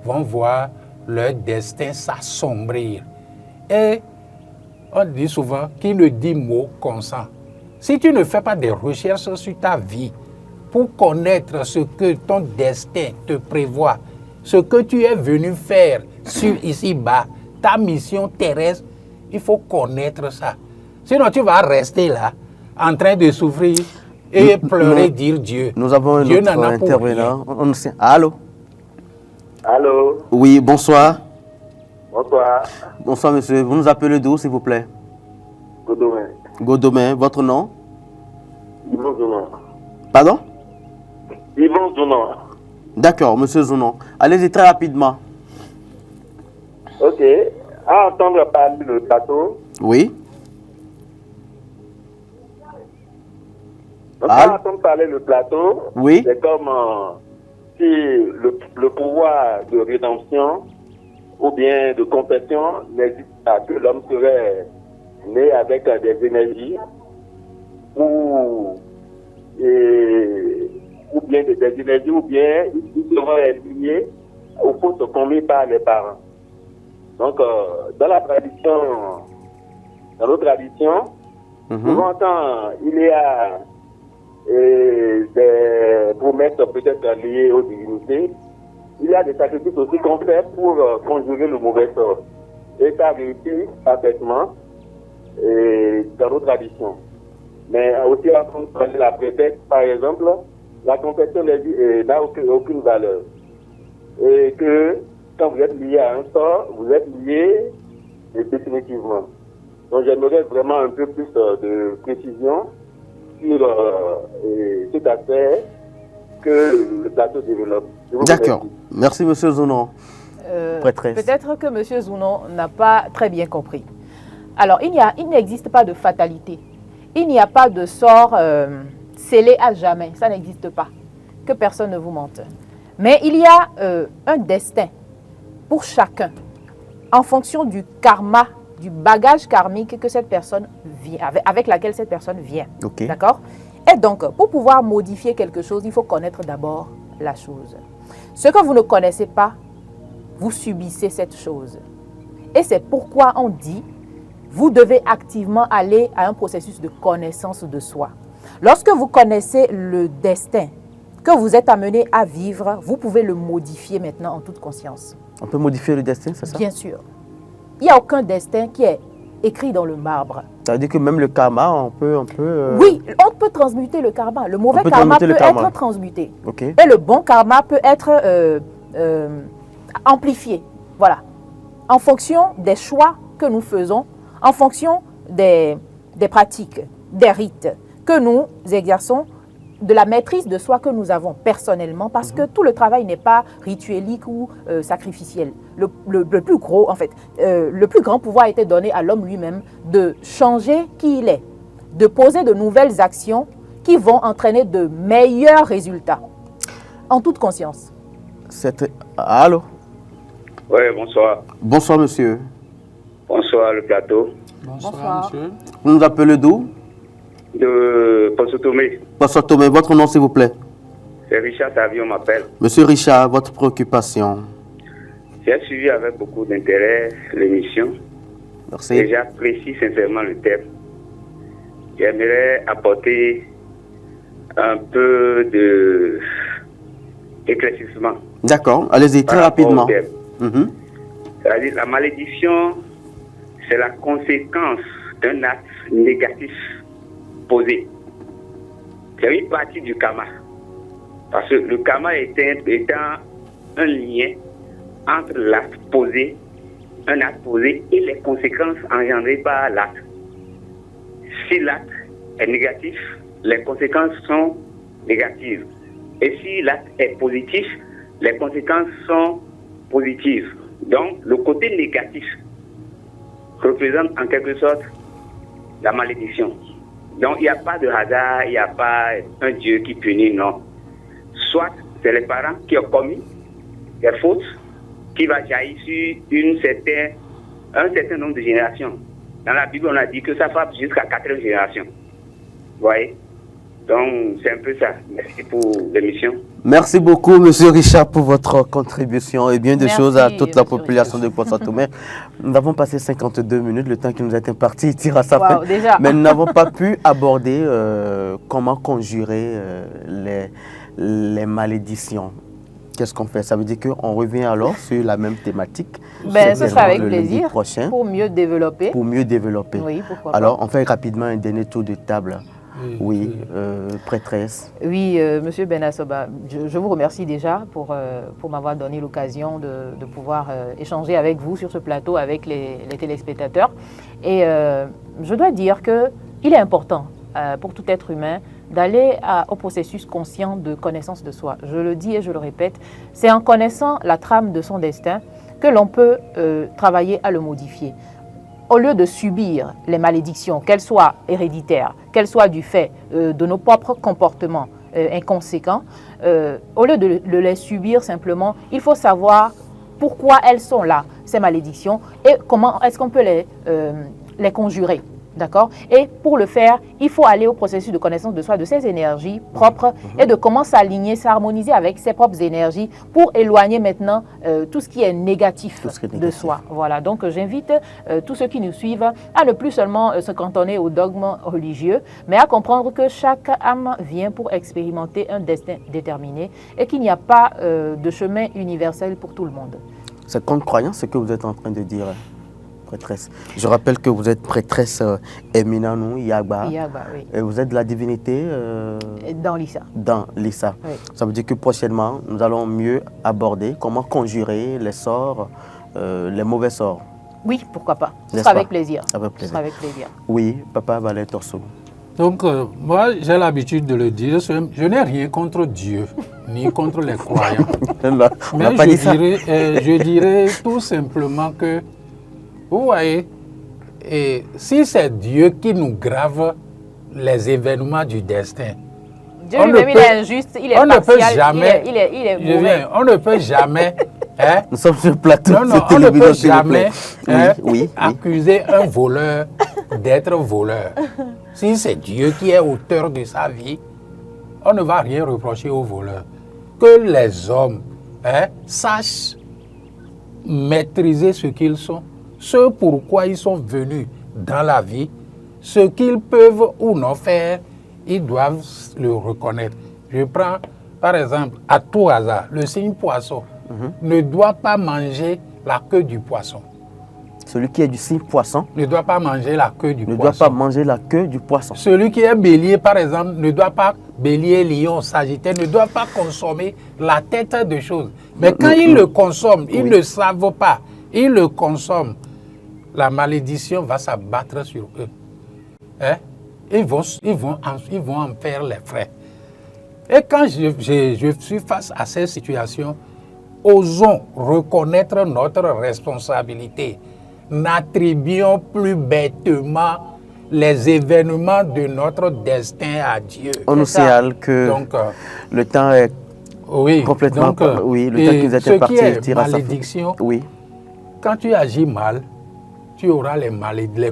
vont voir leur destin s'assombrir. Et on dit souvent, qui ne dit mot consent. Si tu ne fais pas des recherches sur ta vie pour connaître ce que ton destin te prévoit, ce que tu es venu faire sur ici-bas, ta mission terrestre, il faut connaître ça. Sinon, tu vas rester là, en train de souffrir et pleurer, dire Dieu. Nous avons un Dieu autre n'en a pour intervenant. Allô? Allô? Oui, bonsoir. Bonsoir. Bonsoir, monsieur. Vous nous appelez d'où, s'il vous plaît? Godomain. Godomain. Votre nom? Yvon Zounon. Pardon? Yvon Zounon. D'accord, monsieur Zounon. Allez-y très rapidement. Ok. À entendre parler le plateau. Oui. Donc, Allô? à entendre parler le plateau. Oui. C'est comme si le pouvoir de rédemption ou bien de compassion n'existe pas, que l'homme serait né avec des énergies ou bien des énergies, ou bien il serait lié aux fautes commises par les parents. Donc, dans nos traditions, souvent quand il y a des promesses peut-être liées aux divinités, il y a des sacrifices aussi qu'on fait pour conjurer le mauvais sort. Et ça réussit parfaitement dans nos traditions. Mais aussi, on connaît la préfète, par exemple, la confession n'a aucune valeur. Et que quand vous êtes lié à un sort, vous êtes lié définitivement. Donc j'aimerais vraiment un peu plus de précision sur cet aspect que le plateau développe. D'accord. Merci, monsieur Zounon. Prêtresse. Peut-être que M. Zounon n'a pas très bien compris. Alors, il n'existe pas de fatalité. Il n'y a pas de sort scellé à jamais. Ça n'existe pas. Que personne ne vous mente. Mais il y a un destin pour chacun en fonction du karma, du bagage karmique que cette personne vient, avec laquelle cette personne vient. Ok. D'accord? Et donc, pour pouvoir modifier quelque chose, il faut connaître d'abord la chose. Ce que vous ne connaissez pas, vous subissez cette chose. Et c'est pourquoi on dit, vous devez activement aller à un processus de connaissance de soi. Lorsque vous connaissez le destin que vous êtes amené à vivre, vous pouvez le modifier maintenant en toute conscience. On peut modifier le destin, c'est ça? Bien sûr. Il n'y a aucun destin qui est écrit dans le marbre. Ça veut dire que même le karma, on peut Oui, on peut transmuter le karma. Le mauvais peut karma transmuter peut le karma. être transmuté. Ok. Et le bon karma peut être amplifié. Voilà. En fonction des choix que nous faisons, en fonction des pratiques, des rites que nous exerçons, de la maîtrise de soi que nous avons personnellement, parce que tout le travail n'est pas rituelique ou sacrificiel. Le plus gros, en fait, le plus grand pouvoir a été donné à l'homme lui-même de changer qui il est, de poser de nouvelles actions qui vont entraîner de meilleurs résultats, en toute conscience. Allô? Oui, bonsoir. Bonsoir, monsieur. Bonsoir, le plateau. Bonsoir, monsieur. Vous nous appelez d'où? De Posotomé. Bonsoir, Thomas. Votre nom, s'il vous plaît? C'est Richard Tavion m'appelle. Monsieur Richard, votre préoccupation? J'ai suivi avec beaucoup d'intérêt l'émission Merci. et j'apprécie sincèrement le thème. J'aimerais apporter un peu d'éclaircissement. D'accord, allez-y, très par rapport au rapidement. thème. Mhm. C'est-à-dire la malédiction, c'est la conséquence d'un acte négatif posé. C'est une partie du karma. Parce que le karma étant un lien entre l'acte posé, un acte posé et les conséquences engendrées par l'acte. Si l'acte est négatif, les conséquences sont négatives. Et si l'acte est positif, les conséquences sont positives. Donc, le côté négatif représente en quelque sorte la malédiction. Donc, il n'y a pas de hasard, il n'y a pas un Dieu qui punit, non. Soit c'est les parents qui ont commis des fautes qui va jaillir sur un certain nombre de générations. Dans la Bible, on a dit que ça frappe jusqu'à 4e génération. Vous voyez? Donc, c'est un peu ça. Merci pour l'émission. Merci beaucoup, monsieur Richard, pour votre contribution et bien des Merci, choses à toute la monsieur population de Poisson-Tomé. Nous avons passé 52 minutes, le temps qui nous est imparti, il tire à sa fin. Wow, déjà. Mais nous n'avons pas pu aborder comment conjurer les malédictions. Qu'est-ce qu'on fait? Ça veut dire qu'on revient alors sur la même thématique. Ben, ce sera avec le lundi plaisir prochain, pour mieux développer. pour mieux développer. Oui, pourquoi pas. Alors, on fait rapidement un dernier tour de table. Oui, prêtresse. Oui, Monsieur Benassoba, je vous remercie déjà pour m'avoir donné l'occasion de pouvoir échanger avec vous sur ce plateau, avec les téléspectateurs. Et je dois dire qu'il est important pour tout être humain d'aller au processus conscient de connaissance de soi. Je le dis et je le répète, c'est en connaissant la trame de son destin que l'on peut travailler à le modifier. Au lieu de subir les malédictions, qu'elles soient héréditaires, qu'elles soient du fait de nos propres comportements inconséquents, au lieu de les subir simplement, il faut savoir pourquoi elles sont là, ces malédictions, et comment est-ce qu'on peut les conjurer. D'accord? Et pour le faire, il faut aller au processus de connaissance de soi, de ses énergies propres et de comment s'aligner, s'harmoniser avec ses propres énergies pour éloigner maintenant tout ce qui est négatif de soi. Voilà, donc j'invite tous ceux qui nous suivent à ne plus seulement se cantonner aux dogmes religieux, mais à comprendre que chaque âme vient pour expérimenter un destin déterminé et qu'il n'y a pas de chemin universel pour tout le monde. C'est contre croyance ce que vous êtes en train de dire, prêtresse. Je rappelle que vous êtes prêtresse Eminanou Yagba. Yagba, oui. Et vous êtes de la divinité dans l'Issa. Dans l'Issa. Oui. Ça veut dire que prochainement, nous allons mieux aborder comment conjurer les sorts, les mauvais sorts. Oui, pourquoi pas. Ce N'est-ce sera pas? avec plaisir. Avec Ce plaisir. sera avec plaisir. Oui, Papa Valère Torso. Donc, moi, j'ai l'habitude de le dire, je n'ai rien contre Dieu, ni contre les croyants. On Mais n'a pas dit ça. je dirais tout simplement que, vous voyez, et si c'est Dieu qui nous grave les événements du destin, Dieu lui-même, il est injuste, il est on partial, ne peut jamais, il est je mauvais. viens, on ne peut jamais, hein, Nous sommes sur le plateau non, non, de on ne télévision, peut s'il vous plaît. jamais hein, Oui. accuser un voleur d'être voleur. Si c'est Dieu qui est auteur de sa vie, on ne va rien reprocher aux voleurs. Que les hommes hein, sachent maîtriser ce qu'ils sont, ce pourquoi ils sont venus dans la vie, ce qu'ils peuvent ou non faire, ils doivent le reconnaître. Je prends par exemple à tout hasard le signe poisson ne doit pas manger la queue du poisson. Celui qui est du signe poisson Ne doit pas manger la queue du ne poisson. doit pas manger la queue du poisson. Celui qui est bélier, par exemple, ne doit pas, bélier, lion, sagittaire, ne doit pas consommer la tête de choses. Mais quand ils le consomment, ils ne savent pas, ils le consomment, la malédiction va s'abattre sur eux. Hein? Ils vont en faire les frais. Et quand je suis face à ces situations, osons reconnaître notre responsabilité. N'attribuons plus bêtement les événements de notre destin à Dieu. On nous signale que Donc, le temps est oui, complètement... donc, oui, le temps qui nous ce était parti qui est tire à sa fin. malédiction, Oui. quand tu agis mal, tu auras les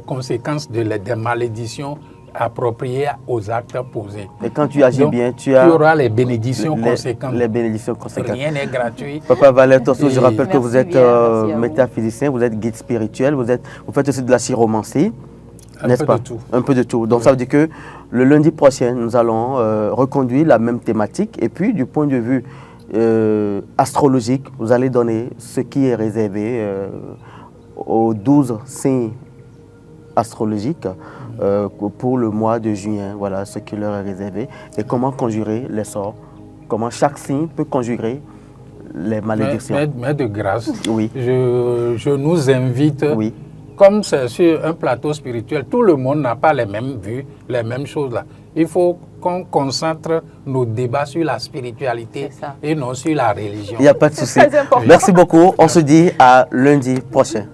conséquences des malédictions appropriées aux actes posés. Et quand tu agis Donc, bien, tu auras les bénédictions les conséquentes. les bénédictions conséquentes. Rien n'est gratuit. Papa Valère Tosso, je Et- rappelle que Merci vous êtes bien, merci à vous. métaphysicien, vous êtes guide spirituel, vous faites aussi de la chiromancie, Un n'est-ce peu pas? de tout. Un peu de tout. Donc ça veut dire que le lundi prochain, nous allons reconduire la même thématique et puis du point de vue astrologique, vous allez donner ce qui est réservé aux 12 signes astrologiques pour le mois de juin. Voilà ce qui leur est réservé et comment conjurer les sorts, comment chaque signe peut conjurer les malédictions. Mais de grâce, Oui. je nous invite, Oui. comme c'est sur un plateau spirituel, tout le monde n'a pas les mêmes vues, les mêmes choses là. Il faut qu'on concentre nos débats sur la spiritualité C'est ça. et non sur la religion. Il n'y a pas de souci. Très important. Merci beaucoup. On se dit à lundi prochain.